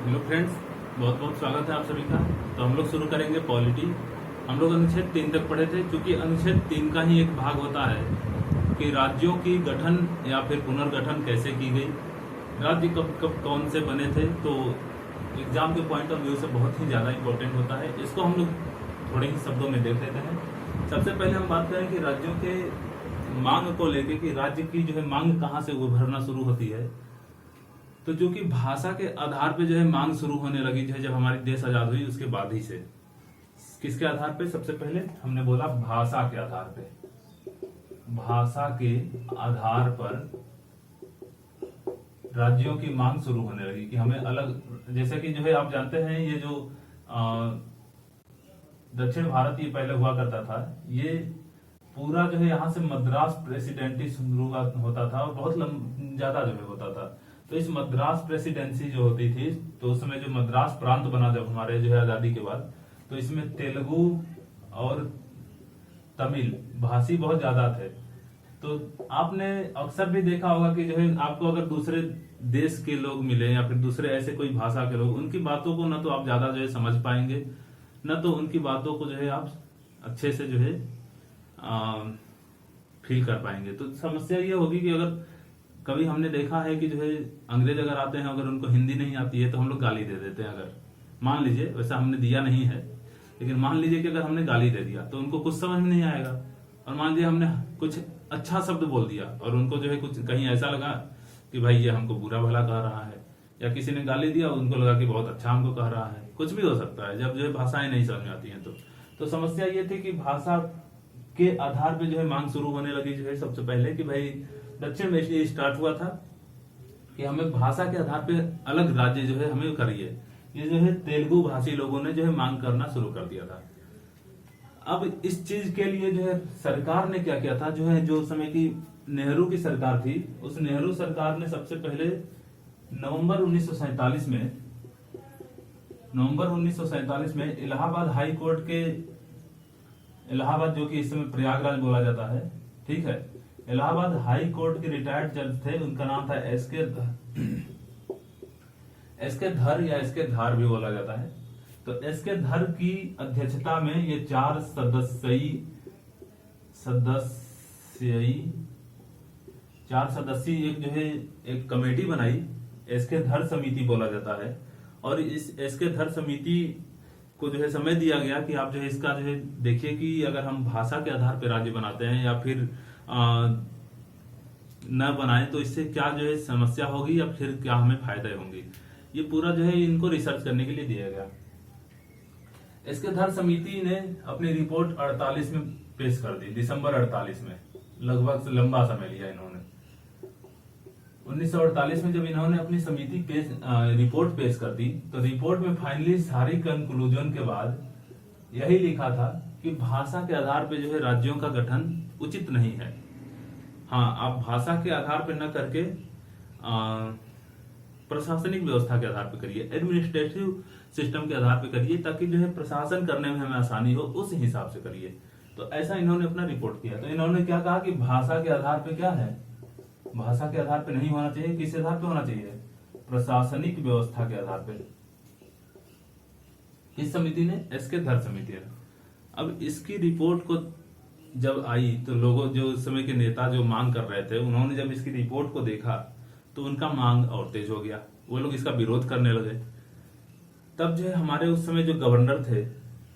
Hello friends, बहुत बहुत स्वागत है आप सभी का। तो हम लोग शुरू करेंगे पॉलिटी। हम लोग अनुच्छेद 3 तक पढ़े थे, क्योंकि अनुच्छेद 3 का ही एक भाग होता है कि राज्यों की गठन या फिर पुनर्गठन कैसे की गई, राज्य कब कब कौन से बने थे। तो एग्जाम के पॉइंट ऑफ व्यू से बहुत ही ज़्यादा इंपॉर्टेंट होता है। इसको हम लोग थोड़े ही शब्दों में देख लेते हैं। सबसे पहले हम बात करें कि राज्यों के मांग को लेके कि राज्य की जो है मांग कहाँ से उभरना शुरू होती है। तो जो कि भाषा के आधार पे जो है मांग शुरू होने लगी जो है जब हमारी देश आजाद हुई उसके बाद ही से। किसके आधार पे? सबसे पहले हमने बोला भाषा के आधार पे। भाषा के आधार पर राज्यों की मांग शुरू होने लगी कि हमें अलग, जैसे कि जो है आप जानते हैं ये जो दक्षिण भारत ये पहले हुआ करता था, ये पूरा जो है यहाँ से मद्रास प्रेसिडेंसी शुरुआत होता था और बहुत ज्यादा जो है होता था। तो इस मद्रास प्रेसिडेंसी जो होती थी, तो उस समय जो मद्रास प्रांत बना जब हमारे जो है आजादी के बाद, तो इसमें तेलुगु और तमिल भाषी बहुत ज्यादा थे। तो आपने अक्सर भी देखा होगा कि जो है आपको अगर दूसरे देश के लोग मिले या फिर दूसरे ऐसे कोई भाषा के लोग, उनकी बातों को ना तो आप ज्यादा जो है समझ पाएंगे, न तो उनकी बातों को जो है आप अच्छे से जो है फील कर पाएंगे। तो समस्या ये होगी कि अगर कभी हमने देखा है कि जो है अंग्रेज अगर आते हैं, अगर उनको हिंदी नहीं आती है तो हम लोग गाली दे देते हैं। अगर मान लीजिए, वैसा हमने दिया नहीं है, लेकिन मान लीजिए कि अगर हमने गाली दे दिया तो उनको कुछ समझ में नहीं आएगा। और मान लीजिए हमने कुछ अच्छा शब्द बोल दिया और उनको जो है कुछ कहीं ऐसा लगा कि भाई ये हमको बुरा भला कह रहा है, या किसी ने गाली दिया उनको लगा कि बहुत अच्छा हमको कह रहा है। कुछ भी हो सकता है जब जो है भाषाएं नहीं समझ में आती हैं। तो समस्या ये थी कि भाषा के आधार पे जो है मांग शुरू होने लगी जो है सबसे पहले कि भाई दक्षिण में ये स्टार्ट हुआ था कि हमें भाषा के आधार पे अलग राज्य जो है हमें करिए। ये जो है तेलुगु भाषी लोगों ने जो है मांग करना शुरू कर दिया था। अब इस चीज के लिए जो है सरकार ने क्या किया था, जो है जो समय की नेहरू की सरकार थी, उस नेहरू सरकार ने सबसे पहले नवंबर 1947 में इलाहाबाद हाई कोर्ट के, इलाहाबाद जो कि इस समय प्रयागराज बोला जाता है, ठीक है, इलाहाबाद हाई कोर्ट के रिटायर्ड जज थे, उनका नाम था एसके धर या एसके धार भी बोला जाता है। तो एसके धर की अध्यक्षता में ये 4 सदस्यीय एक जो है एक कमेटी बनाई, एसके धर समिति बोला जाता है। और इस एसके धर समिति को जो है समय दिया गया कि आप जो है इसका जो है देखिए कि अगर हम भाषा के आधार पर राज्य बनाते हैं या फिर न बनाए तो इससे क्या जो है समस्या होगी या फिर क्या हमें फायदे होंगे। ये पूरा जो है इनको रिसर्च करने के लिए दिया गया। इसके धर समिति ने अपनी रिपोर्ट 48 में पेश कर दी, दिसंबर 48 में। लगभग लंबा समय लिया इन्होंने। 1948 में जब इन्होंने अपनी समिति रिपोर्ट पेश कर दी, तो रिपोर्ट में फाइनली सारी कंक्लूजन के बाद यही लिखा था कि भाषा के आधार पर जो है राज्यों का गठन उचित नहीं है। हाँ, आप भाषा के आधार पर न करके प्रशासनिक व्यवस्था के आधार पर करिए, एडमिनिस्ट्रेटिव सिस्टम के आधार पर करिए, ताकि जो है प्रशासन करने में हमें आसानी हो, उस हिसाब से करिए। तो ऐसा इन्होंने अपना रिपोर्ट किया। तो इन्होंने क्या कहा कि भाषा के आधार पर क्या है, भाषा के आधार पर नहीं होना चाहिए। किस आधार पर होना चाहिए? प्रशासनिक व्यवस्था के आधार पर। इस समिति ने, एसके धर समिति है। अब इसकी रिपोर्ट को जब आई तो लोगों, जो उस समय के नेता जो मांग कर रहे थे, उन्होंने जब इसकी रिपोर्ट को देखा तो उनका मांग और तेज हो गया, वो लोग इसका विरोध करने लगे। तब जो है हमारे उस समय जो गवर्नर थे,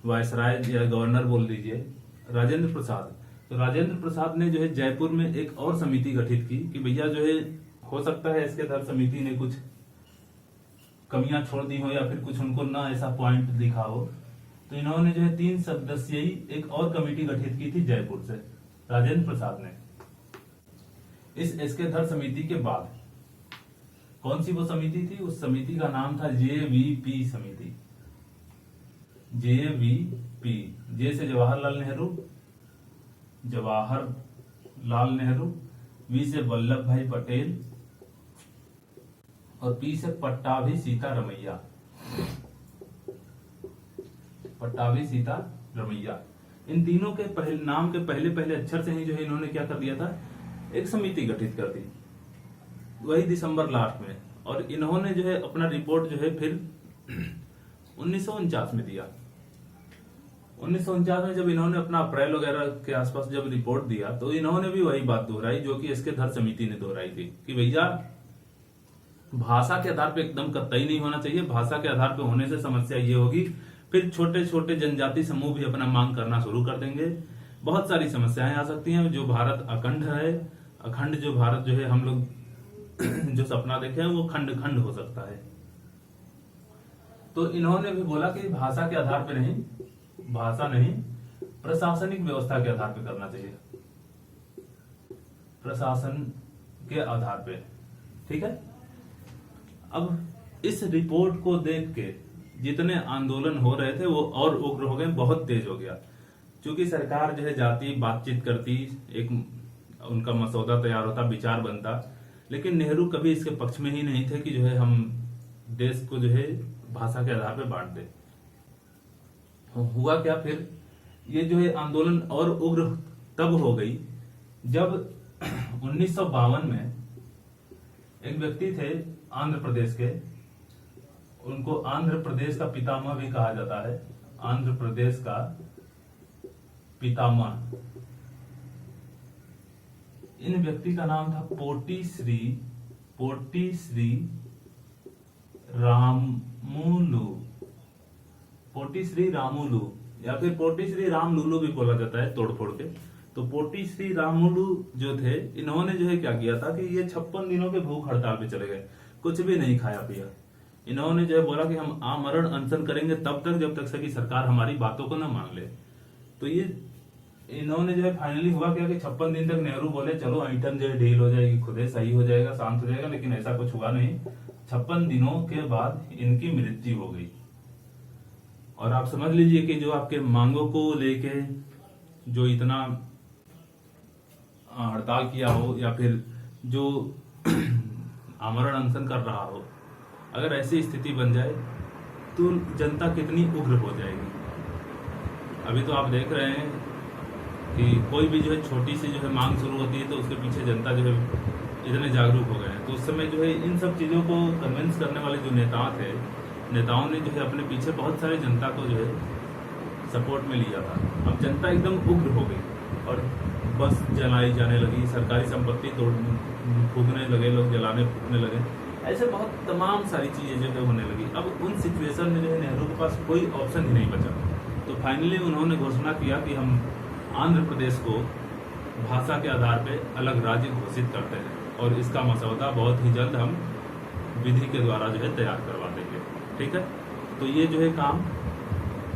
वायसराय या गवर्नर बोल दीजिए, राजेंद्र प्रसाद, तो राजेंद्र प्रसाद ने जो है जयपुर में एक और समिति गठित की कि भैया जो है हो सकता है इसके धर समिति ने कुछ कमियां छोड़ दी हो या फिर कुछ उनको ना ऐसा पॉइंट दिखा हो। तो इन्होंने जो है 3 सदस्यीय एक और कमेटी गठित की थी जयपुर से, राजेंद्र प्रसाद ने। इस एसके धर समिति के बाद कौन सी वो समिति थी? उस समिति का नाम था जेवीपी समिति। जेवीपी, जे से जवाहरलाल नेहरू, वी से वल्लभ भाई पटेल और पी से पट्टाभी सीतारमैया। इन तीनों के पहले नाम के पहले अक्षर से ही जो है इन्होंने क्या कर दिया था, एक समिति गठित कर दी, वही दिसंबर लास्ट में। और इन्होंने जो है अपना रिपोर्ट जो है फिर 1949 में दिया। 1949 में जब इन्होंने अपना अप्रैल वगैरह के आसपास जब रिपोर्ट दिया तो इन्होंने भी वही बात दोहराई जो कि इसके धर समिति ने दोहराई थी कि भैया भाषा के आधार पे एकदम कतई नहीं होना चाहिए। भाषा के आधार पे होने से समस्या ये होगी, फिर छोटे छोटे जनजाति समूह भी अपना मांग करना शुरू कर देंगे, बहुत सारी समस्याएं आ सकती हैं। जो भारत अखंड है, अखंड जो भारत जो है हम लोग जो सपना देखे हैं वो खंड खंड हो सकता है। तो इन्होंने भी बोला कि भाषा के आधार पे नहीं, भाषा नहीं, प्रशासनिक व्यवस्था के आधार पे करना चाहिए, प्रशासन के आधार पे। ठीक है। अब इस रिपोर्ट को देख के जितने आंदोलन हो रहे थे वो और उग्र हो गए, बहुत तेज हो गया। क्योंकि सरकार जो है जाती, बातचीत करती, एक उनका मसौदा तैयार होता, विचार बनता, लेकिन नेहरू कभी इसके पक्ष में ही नहीं थे कि जो है हम देश को जो है भाषा के आधार पे बांट दे। हुआ क्या फिर, ये जो है आंदोलन और उग्र तब हो गई जब 1952 में एक व्यक्ति थे आंध्र प्रदेश के, उनको आंध्र प्रदेश का पितामह भी कहा जाता है, आंध्र प्रदेश का पितामह। इन व्यक्ति का नाम था पोटी श्री रामुलु, पोटी श्री रामुलु या फिर पोटी श्री रामलुलु भी बोला जाता है तोड़ फोड़ के। तो पोटी श्री रामुलु जो थे, इन्होंने जो है क्या किया था कि ये 56 दिनों के भूख हड़ताल पे चले गए, कुछ भी नहीं खाया पिया। इन्होंने जो है बोला कि हम आमरण अनशन करेंगे तब तक जब तक से कि सरकार हमारी बातों को न मान ले। तो ये इन्होंने जो है फाइनली हुआ क्या कि 56 दिन तक नेहरू बोले चलो ऐंठन जो है ढील हो जाएगी, खुदे सही हो जाएगा, शांत हो जाएगा, लेकिन ऐसा कुछ हुआ नहीं। 56 दिनों के बाद इनकी मृत्यु हो गई। और आप समझ लीजिए कि जो आपके मांगों को लेके जो इतना हड़ताल किया हो या फिर जो आमरण अनशन कर रहा हो, अगर ऐसी स्थिति बन जाए तो जनता कितनी उग्र हो जाएगी। अभी तो आप देख रहे हैं कि कोई भी जो है छोटी सी जो है मांग शुरू होती है तो उसके पीछे जनता जो है इतने जागरूक हो गए हैं। तो उस समय जो है इन सब चीजों को कन्विंस करने वाले जो नेताओं ने जो है अपने पीछे बहुत सारे जनता को जो है सपोर्ट में लिया था। अब जनता एकदम उग्र हो गई और बस जलाई जाने लगी, सरकारी संपत्ति फूकने लगे लोग, जलाने फूकने लगे, ऐसे बहुत तमाम सारी चीजें जो है होने लगी। अब उन सिचुएशन में जो है नेहरू के पास कोई ऑप्शन ही नहीं बचा। तो फाइनली उन्होंने घोषणा किया कि हम आंध्र प्रदेश को भाषा के आधार पे अलग राज्य घोषित करते हैं और इसका मसौदा बहुत ही जल्द हम विधि के द्वारा जो है तैयार करवा देंगे। ठीक है। तो ये जो है काम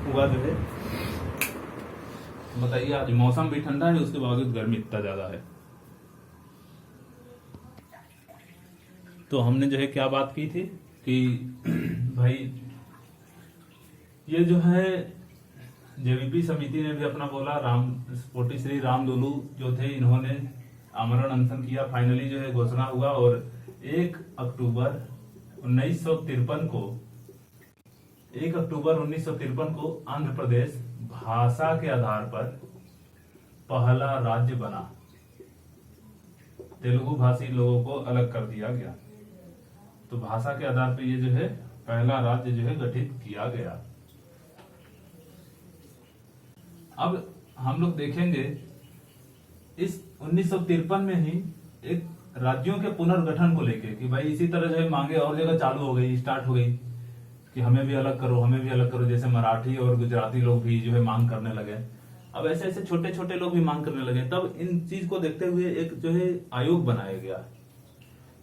हुआ जो है। बताइए, आज मौसम भी ठंडा है, उसके बावजूद गर्मी इतना ज्यादा है। तो हमने जो है क्या बात की थी कि भाई ये जो है जेवीपी समिति ने भी अपना बोला, पोटी श्री रामलुलु जो थे इन्होंने आमरण अनशन किया, फाइनली जो है घोषणा हुआ और 1 अक्टूबर 1953 को आंध्र प्रदेश भाषा के आधार पर पहला राज्य बना। तेलुगु भाषी लोगों को अलग कर दिया गया। तो भाषा के आधार पर ये जो है पहला राज्य जो है गठित किया गया। अब हम लोग देखेंगे इस 1953 में ही एक राज्यों के पुनर्गठन को लेके कि भाई इसी तरह जो है मांगे और जगह चालू हो गई, स्टार्ट हो गई कि हमें भी अलग करो, हमें भी अलग करो। जैसे मराठी और गुजराती लोग भी जो है मांग करने लगे। अब ऐसे ऐसे छोटे छोटे लोग भी मांग करने लगे। तब इन चीज को देखते हुए एक जो है आयोग बनाया गया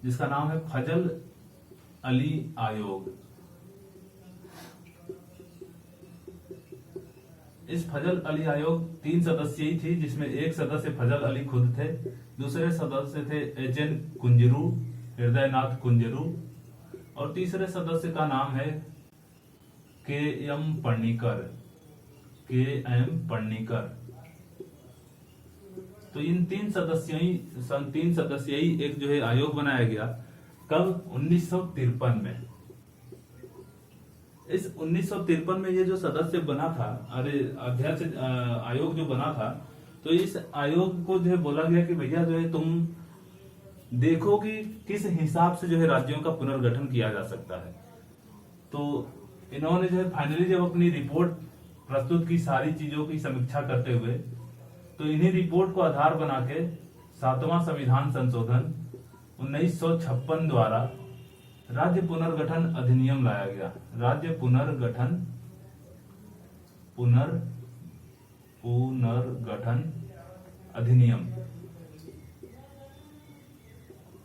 जिसका नाम है फजल अली आयोग। इस फजल अली आयोग 3 सदस्यीय थी, जिसमें एक सदस्य फजल अली खुद थे, दूसरे सदस्य थे एचएन कुंजरू, हृदयनाथ कुंजरू, और तीसरे सदस्य का नाम है के.एम. पन्नीकर। तो इन 3 सदस्यीय एक जो है आयोग बनाया गया। कब? 1953 में। इस 1953 में ये जो सदस्य बना था, अध्यक्ष आयोग जो बना था, तो इस आयोग को जो है बोला गया कि भैया जो है तुम देखो कि किस हिसाब से जो है राज्यों का पुनर्गठन किया जा सकता है। तो इन्होंने जो है फाइनली जब अपनी रिपोर्ट प्रस्तुत की सारी चीजों की समीक्षा करते हुए, तो इन्हीं रिपोर्ट को आधार बना के 7वां संविधान संशोधन 1956 द्वारा राज्य पुनर्गठन अधिनियम लाया गया। राज्य पुनर्गठन अधिनियम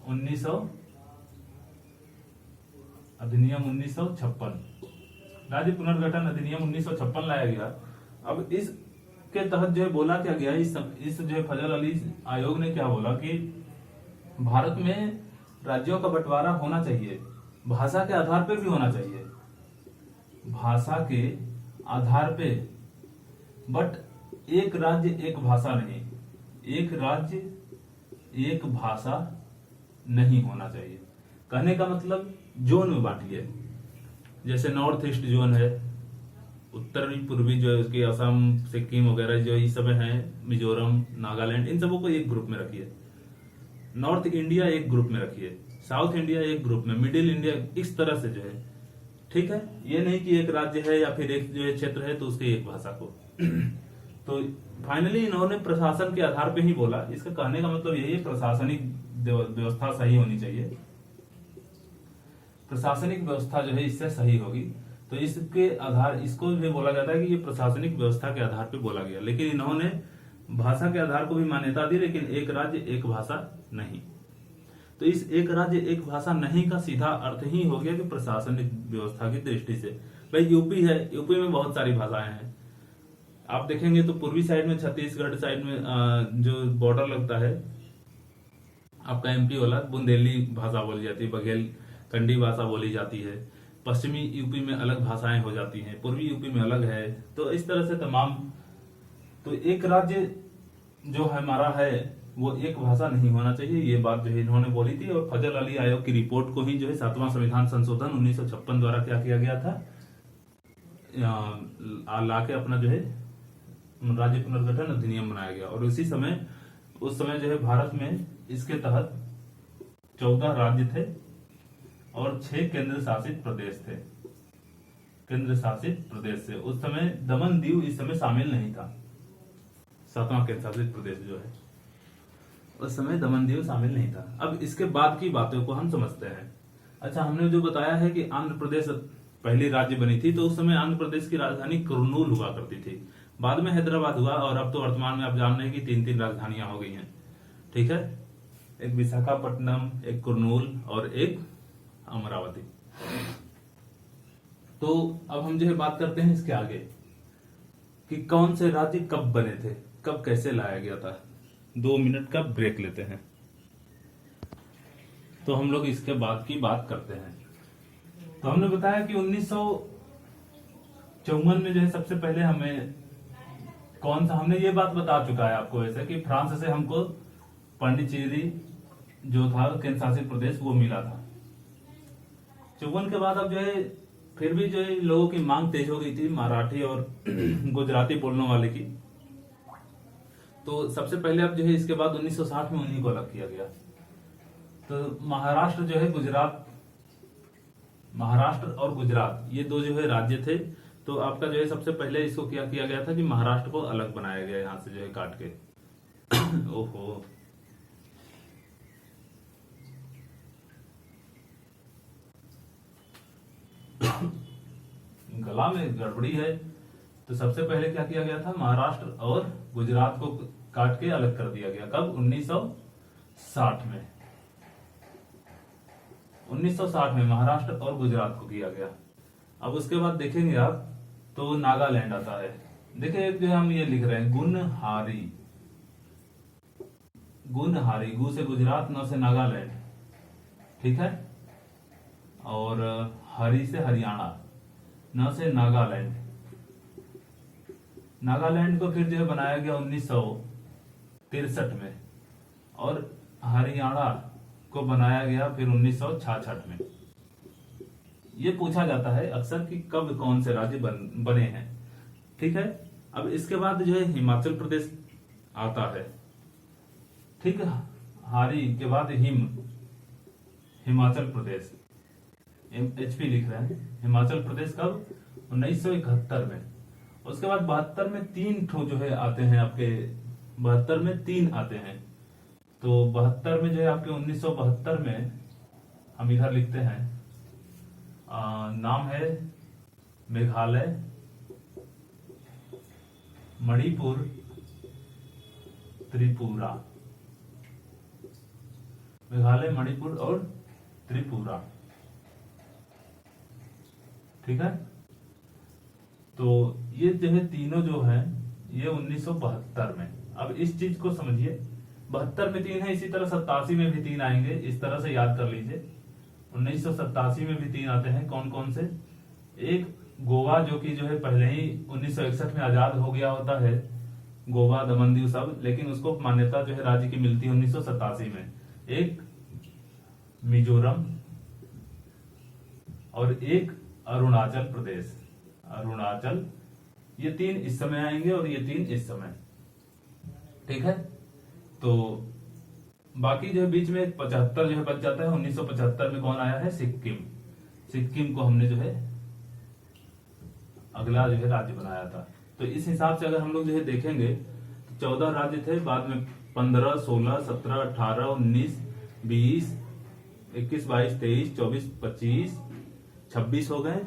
1956, राज्य पुनर्गठन अधिनियम 1956 लाया गया। अब इसके तहत जो है बोला क्या गया, इस जो है फजल अली आयोग ने क्या बोला कि भारत में राज्यों का बंटवारा होना चाहिए, भाषा के आधार पे भी होना चाहिए, भाषा के आधार पे, बट एक राज्य एक भाषा नहीं, एक राज्य एक भाषा नहीं होना चाहिए। कहने का मतलब जोन में बांटिए, जैसे नॉर्थ ईस्ट जोन है, उत्तरी पूर्वी जो है उसकी असम, सिक्किम वगैरह जो ये सब है, मिजोरम, नागालैंड, इन सबों को एक ग्रुप में रखिए। नॉर्थ इंडिया एक ग्रुप में रखिए, साउथ इंडिया एक ग्रुप में, मिडिल इंडिया, इस तरह से जो है, ठीक है। ये नहीं कि एक राज्य है या फिर एक जो है क्षेत्र है तो उसकी एक भाषा को तो फाइनली इन्होंने प्रशासन के आधार पे ही बोला। इसका कहने का मतलब यही है, प्रशासनिक व्यवस्था सही होनी चाहिए, प्रशासनिक व्यवस्था जो है इससे सही होगी। तो इसके आधार, इसको भी बोला जाता है कि ये प्रशासनिक व्यवस्था के आधार पे बोला गया, लेकिन इन्होंने भाषा के आधार को भी मान्यता दी, लेकिन एक राज्य एक भाषा नहीं। तो इस एक राज्य एक भाषा नहीं का सीधा अर्थ ही हो गया कि प्रशासनिक व्यवस्था की दृष्टि से, भाई यूपी है, यूपी में बहुत सारी भाषाएं हैं। आप देखेंगे तो पूर्वी साइड में, छत्तीसगढ़ साइड में जो बॉर्डर लगता है आपका एमपी वाला, बुंदेली भाषा बोली जाती है, बघेलखंडी भाषा बोली जाती है, पश्चिमी यूपी में अलग भाषाएं हो जाती हैं, पूर्वी यूपी में अलग है। तो इस तरह से तमाम, तो एक राज्य जो हमारा है वो एक भाषा नहीं होना चाहिए, ये बात जो है इन्होंने बोली थी। और फजल अली आयोग की रिपोर्ट को ही जो है 7वां संविधान संशोधन 1956 द्वारा क्या किया गया था, लाके अपना जो है राज्य पुनर्गठन अधिनियम बनाया गया। और उसी समय, उस समय जो है भारत में इसके तहत 14 राज्य थे और 6 केंद्र शासित प्रदेश थे। केंद्र शासित प्रदेश से उस समय दमन दीव इस समय शामिल नहीं था। 7वां केंद्र शासित प्रदेश जो है उस समय दमन दीव शामिल नहीं था। अब इसके बाद की बातों को हम समझते हैं। अच्छा, हमने जो बताया है कि आंध्र प्रदेश पहली राज्य बनी थी, तो उस समय आंध्र प्रदेश की राजधानी कुर्नूल हुआ करती थी, बाद में हैदराबाद हुआ, और अब तो वर्तमान में आप जान रहे हैं कि 3-3 राजधानियां हो गई हैं, ठीक है, एक विशाखापट्टनम, एक कुर्नूल और एक अमरावती। तो अब हम जो है बात करते हैं इसके आगे कि कौन से राज्य कब बने थे, कब कैसे लाया गया था। 2 मिनट का ब्रेक लेते हैं, तो हम लोग इसके बाद की बात करते हैं। तो हमने बताया कि 1954 में जो है सबसे पहले हमें कौन सा, हमने ये बात बता चुका है आपको वैसे कि फ्रांस से हमको पांडिचेरी जो था केंद्र शासित प्रदेश वो मिला था। 54 के बाद अब जो है फिर भी जो है लोगों की मांग तेज हो गई थी, मराठी और गुजराती बोलने वाले की। तो सबसे पहले अब जो है इसके बाद 1960 में उन्हीं को अलग किया गया। तो महाराष्ट्र जो है, महाराष्ट्र और गुजरात ये दो जो है राज्य थे। तो आपका जो है सबसे पहले इसको क्या किया गया था कि महाराष्ट्र को अलग बनाया गया यहां से जो है काट के ओहो, गला में गड़बड़ी है। तो सबसे पहले क्या किया गया था, महाराष्ट्र और गुजरात को काट के अलग कर दिया गया। कब? 1960 में। 1960 में महाराष्ट्र और गुजरात को किया गया। अब उसके बाद देखेंगे आप तो नागालैंड आता है। देखिए एक जो हम ये लिख रहे हैं गुनहारी, गुनहारी, गु से गुजरात, न से नागालैंड, ठीक है, और हरी से हरियाणा, न से नागालैंड। नागालैंड को फिर जो है बनाया गया 1963 में, और हरियाणा को बनाया गया फिर 1966 में। ये पूछा जाता है अक्सर कि कब कौन से राज्य बने हैं, ठीक है। अब इसके बाद जो है हिमाचल प्रदेश आता है, ठीक है, हारी के बाद हिमाचल प्रदेश। HP लिख रहे हैं, हिमाचल प्रदेश कब 1971 में। उसके बाद 72 में 3 ठो जो है आते हैं आपके, 72 में 3 आते हैं। तो 72 में जो है आपके 1972 में हम इधर लिखते हैं, नाम है मेघालय, मणिपुर, त्रिपुरा। मेघालय, मणिपुर और त्रिपुरा, ठीक है। तो ये जो है तीनों जो है ये 1972 में। अब इस चीज को समझिए, 72 में 3 है, इसी तरह 87 में भी 3 आएंगे, इस तरह से याद कर लीजिए। 1987 में भी 3 आते हैं, कौन कौन से? एक गोवा, जो कि जो है पहले ही 1961 में आजाद हो गया होता है, गोवा, दमन दीव सब, लेकिन उसको मान्यता जो है राज्य की मिलती है 1987 में। एक मिजोरम और एक अरुणाचल प्रदेश, अरुणाचल, ये 3 इस समय आएंगे और ये 3 इस समय, ठीक है। तो बाकी जो है बीच में 75 जो है बच जाता है। 1975 में कौन आया है? सिक्किम। सिक्किम को हमने जो है अगला जो है राज्य बनाया था। तो इस हिसाब से अगर हम लोग जो है देखेंगे तो 14 राज्य थे, बाद में 15, 16, 17, 18, 19, 20, 21, 22, 23, 24, 25, 26 हो गए।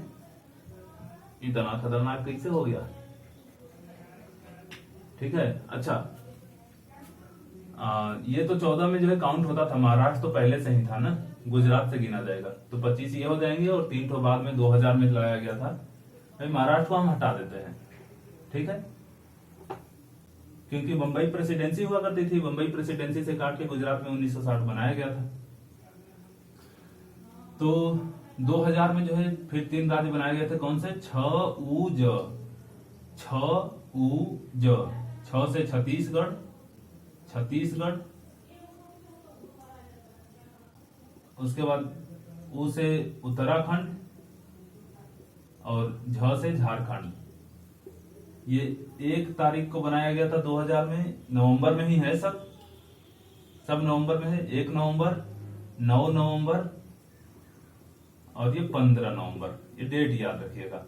इतना खतरनाक कैसे हो गया? ठीक है। अच्छा, ये तो 14 में जो है काउंट होता था, महाराष्ट्र तो पहले से ही था ना, गुजरात से गिना जाएगा, तो 25 ये हो जाएंगे और 3 तो बाद में 2000 में लगाया गया था। भाई महाराष्ट्र को हम हटा देते हैं, ठीक है, क्योंकि बंबई प्रेसिडेंसी हुआ करती थी, बंबई प्रेसिडेंसी से काट के गुजरात में 1960 बनाया गया था। तो 2000 में जो है फिर 3 राज्य बनाए गए थे, कौन से? छ से छत्तीसगढ़, छत्तीसगढ़, उसके बाद ऊ से उत्तराखंड और झ से झारखंड। ये 1 तारीख को बनाया गया था 2000 में, नवंबर में ही है, सब नवंबर में है। 1 नवंबर, 9 नवंबर और ये 15 नवंबर, ये डेट याद रखिएगा।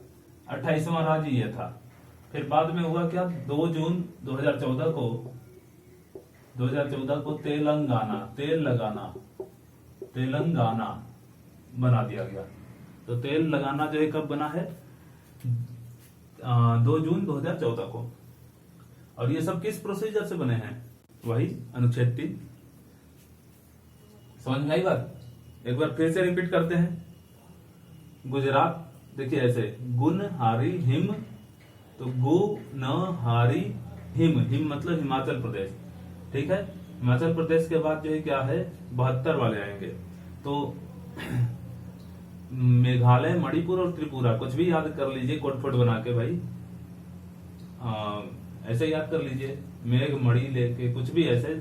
28वां राज्य ये था। फिर बाद में हुआ क्या? 2 जून 2014 को तेलंगाना बना दिया गया। तो तेलंगाना जो है कब बना है? 2 जून 2014 को। और ये सब किस प्रोसीजर से बने हैं? वही अनुच्छेद 3। समझ में आई बात? एक बार फिर से रिपीट करते हैं। गुजरात देखिए ऐसे, गुन हारी हिम, तो गु न हारी हिम, हिम मतलब हिमाचल प्रदेश, ठीक है। हिमाचल प्रदेश के बाद जो है क्या है? 72 वाले आएंगे। तो मेघालय, मणिपुर और त्रिपुरा, कुछ भी याद कर लीजिए कोट फोट बना के भाई, ऐसे याद कर लीजिए, मेघ मणि लेके कुछ भी ऐसे,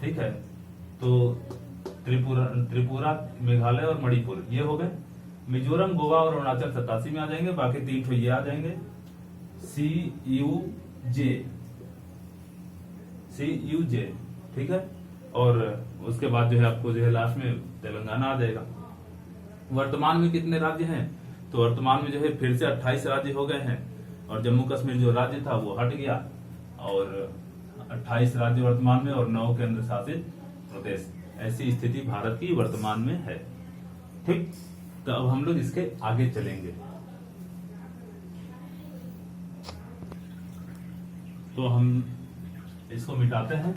ठीक है। तो त्रिपुरा, मेघालय और मणिपुर ये हो गए। मिजोरम, गोवा और अरुणाचल 87 में आ जाएंगे, बाकी 3 तो ये आ जाएंगे। CUJ, ठीक है। और उसके बाद जो है आपको जो है लास्ट में तेलंगाना आ जाएगा। वर्तमान में कितने राज्य हैं? तो वर्तमान में जो है फिर से 28 राज्य हो गए हैं, और जम्मू कश्मीर जो राज्य था वो हट गया, और 28 राज्य वर्तमान में और 9 केंद्र शासित प्रदेश। ऐसी स्थिति भारत की वर्तमान में है, ठीक। तो अब हम लोग इसके आगे चलेंगे। तो हम इसको मिटाते हैं।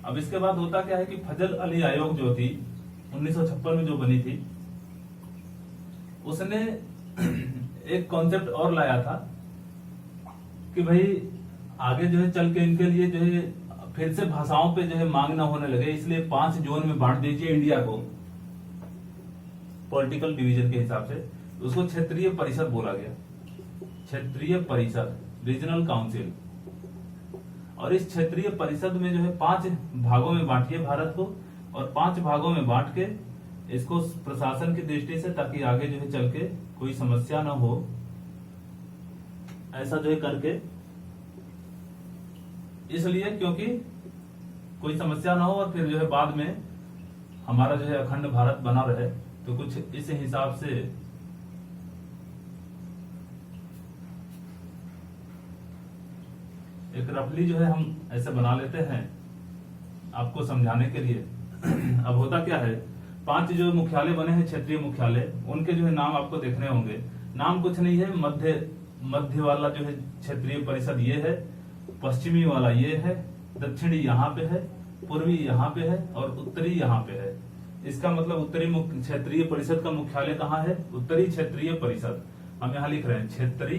अब इसके बाद होता क्या है कि फजल अली आयोग जो थी 1956 में जो बनी थी, उसने एक कॉन्सेप्ट और लाया था कि भाई आगे जो है चल के इनके लिए जो है फिर से भाषाओं पे जो है मांग ना होने लगे, इसलिए 5 जोन में बांट दीजिए इंडिया को पॉलिटिकल डिवीजन के हिसाब से। उसको क्षेत्रीय परिषद बोला गया, क्षेत्रीय परिषद, रीजनल काउंसिल। और इस क्षेत्रीय परिषद में जो है 5 भागों में बांटिए भारत को, और 5 भागों में बांट के इसको प्रशासन की दृष्टि से, ताकि आगे जो है चल के कोई समस्या ना हो, ऐसा जो है करके, इसलिए क्योंकि कोई समस्या ना हो और फिर जो है बाद में हमारा जो है अखंड भारत बना रहे, तो कुछ इस हिसाब से एक रफली जो है हम ऐसे बना लेते हैं आपको समझाने के लिए। अब होता क्या है, 5 जो मुख्यालय बने हैं क्षेत्रीय मुख्यालय, उनके जो है नाम आपको देखने होंगे। नाम कुछ नहीं है, मध्य वाला जो है क्षेत्रीय परिषद ये है, पश्चिमी वाला ये है, दक्षिणी यहाँ पे है, पूर्वी यहाँ पे है और उत्तरी यहाँ पे है। इसका मतलब उत्तरी क्षेत्रीय परिषद का मुख्यालय कहाँ है? उत्तरी क्षेत्रीय परिषद। हम यहाँ लिख रहे हैं क्षेत्रीय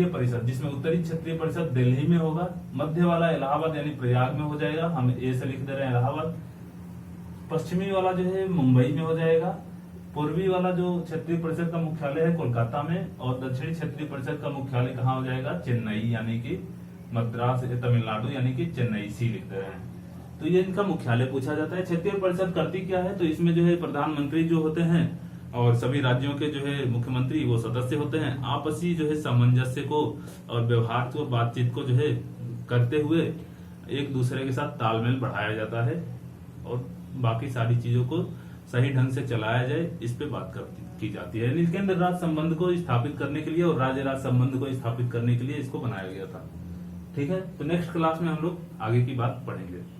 परिषद, जिसमें उत्तरी क्षेत्रीय परिषद दिल्ली में होगा, मध्य वाला इलाहाबाद यानी प्रयाग में हो जाएगा, हम ए से लिख दे रहे हैं इलाहाबाद। पश्चिमी वाला जो है मुंबई में हो जाएगा, पूर्वी वाला जो क्षेत्रीय परिषद का मुख्यालय है कोलकाता में, और दक्षिणी क्षेत्रीय परिषद का मुख्यालय कहाँ हो जाएगा? चेन्नई, यानी कि मद्रास तमिलनाडु, यानी कि चेन्नई, सी लिख दे रहे हैं। तो ये इनका मुख्यालय पूछा जाता है। क्षेत्रीय परिषद करती क्या है? तो इसमें जो है प्रधानमंत्री जो होते हैं और सभी राज्यों के जो है मुख्यमंत्री वो सदस्य होते हैं। आपसी जो है सामंजस्य को और व्यवहार को, बातचीत को जो है करते हुए एक दूसरे के साथ तालमेल बढ़ाया जाता है और बाकी सारी चीजों को सही ढंग से चलाया जाए, इस पे बात की जाती है। केंद्र राज्य संबंध को स्थापित करने के लिए और राज्य राज्य संबंध को स्थापित करने के लिए इसको बनाया गया था। ठीक है, तो नेक्स्ट क्लास में हम लोग आगे की बात पढ़ेंगे।